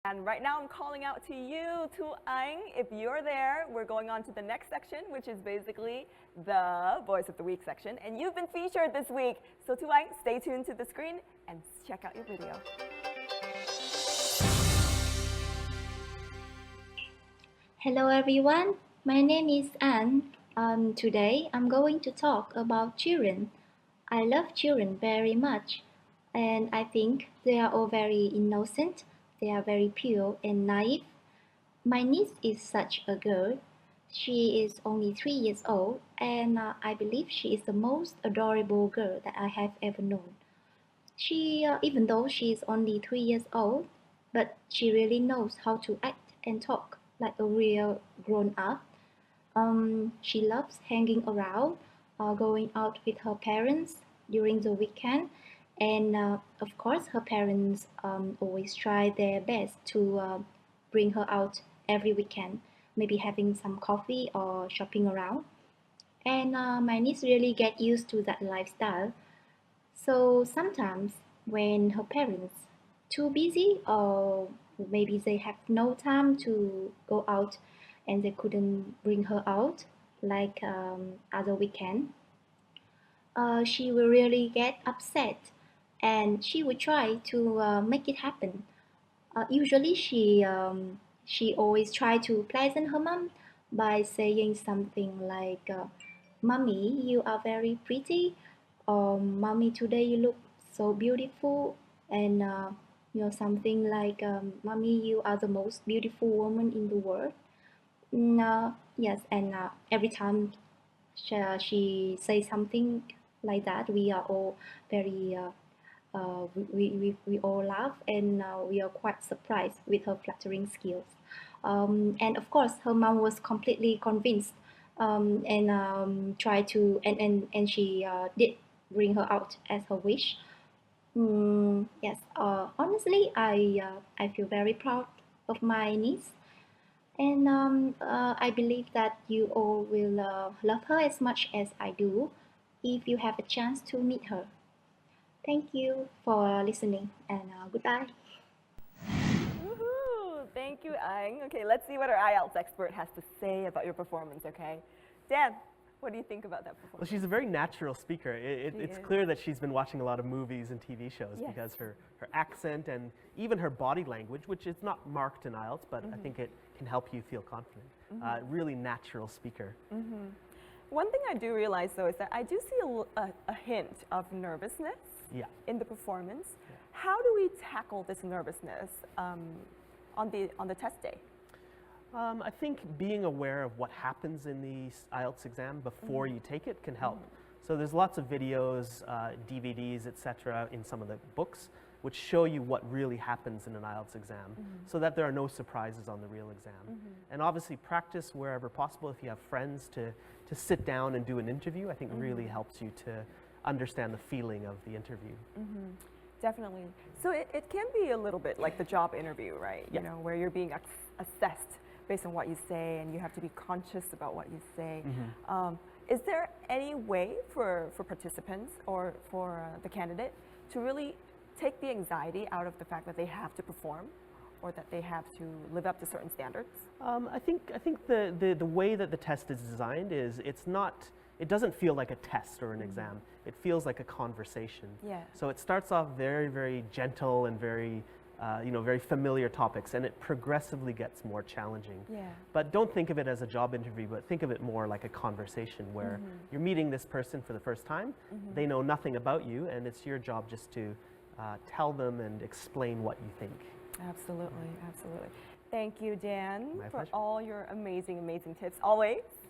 And right now I'm calling out to you, to Anh. If you're there, we're going on to the next section, which is basically the Voice of the Week section. And you've been featured this week. So to Anh, stay tuned to the screen and check out your video. Hello everyone, my name is Anne. Today I'm going to talk about children. I love children very much, and I think they are all very innocent. They are very pure and naive. My niece is such a girl. She is only 3 years old, and I believe she is the most adorable girl that I have ever known. Even though she is only 3 years old, but she really knows how to act and talk like a real grown up. She loves hanging around, going out with her parents during the weekend, and of course, her parents always try their best to bring her out every weekend, maybe having some coffee or shopping around. And my niece really get used to that lifestyle. So sometimes when her parents too busy or maybe they have no time to go out and they couldn't bring her out like other weekend, she will really get upset and she will try to make it happen. Usually she always try to pleasant her mom by saying something like, "Mommy, you are very pretty," or "Mommy, today you look so beautiful," and something like, "Mommy, you are the most beautiful woman in the world." Yes, and every time she says something like that, we are all very we all laugh and we are quite surprised with her flattering skills. And of course, her mom was completely convinced and tried to and she did bring her out as her wish. Yes, honestly, I feel very proud of my niece, and I believe that you all will love her as much as I do if you have a chance to meet her. Thank you for listening, and goodbye. Woohoo! Thank you, Anh. Okay, let's see what our IELTS expert has to say about your performance, okay? Dan, what do you think about that Well, performance? she's a very natural speaker. It's clear that she's been watching a lot of movies and TV shows Yes. because her accent and even her body language, which is not marked in IELTS, but I think it can help you feel confident. Really natural speaker. One thing I do realize, though, is that I do see a hint of nervousness in the performance. How do we tackle this nervousness on the test day? I think being aware of what happens in the IELTS exam before you take it can help. So there's lots of videos, DVDs, etc. in some of the books which show you what really happens in an IELTS exam so that there are no surprises on the real exam. And obviously practice wherever possible. If you have friends to sit down and do an interview, I think really helps you to understand the feeling of the interview. Definitely. So it can be a little bit like the job interview, right? Yeah. You know, where you're being assessed based on what you say and you have to be conscious about what you say. Is there any way for participants or for the candidate to really take the anxiety out of the fact that they have to perform or that they have to live up to certain standards? I think the way that the test is designed is it doesn't feel like a test or an exam. It feels like a conversation. Yeah. So it starts off very, very gentle and very, very familiar topics, and it progressively gets more challenging. Yeah. But don't think of it as a job interview, but think of it more like a conversation where you're meeting this person for the first time. They know nothing about you, and it's your job just to tell them and explain what you think. Absolutely, absolutely. Thank you, Dan, My for pleasure. all your amazing, amazing tips. Always.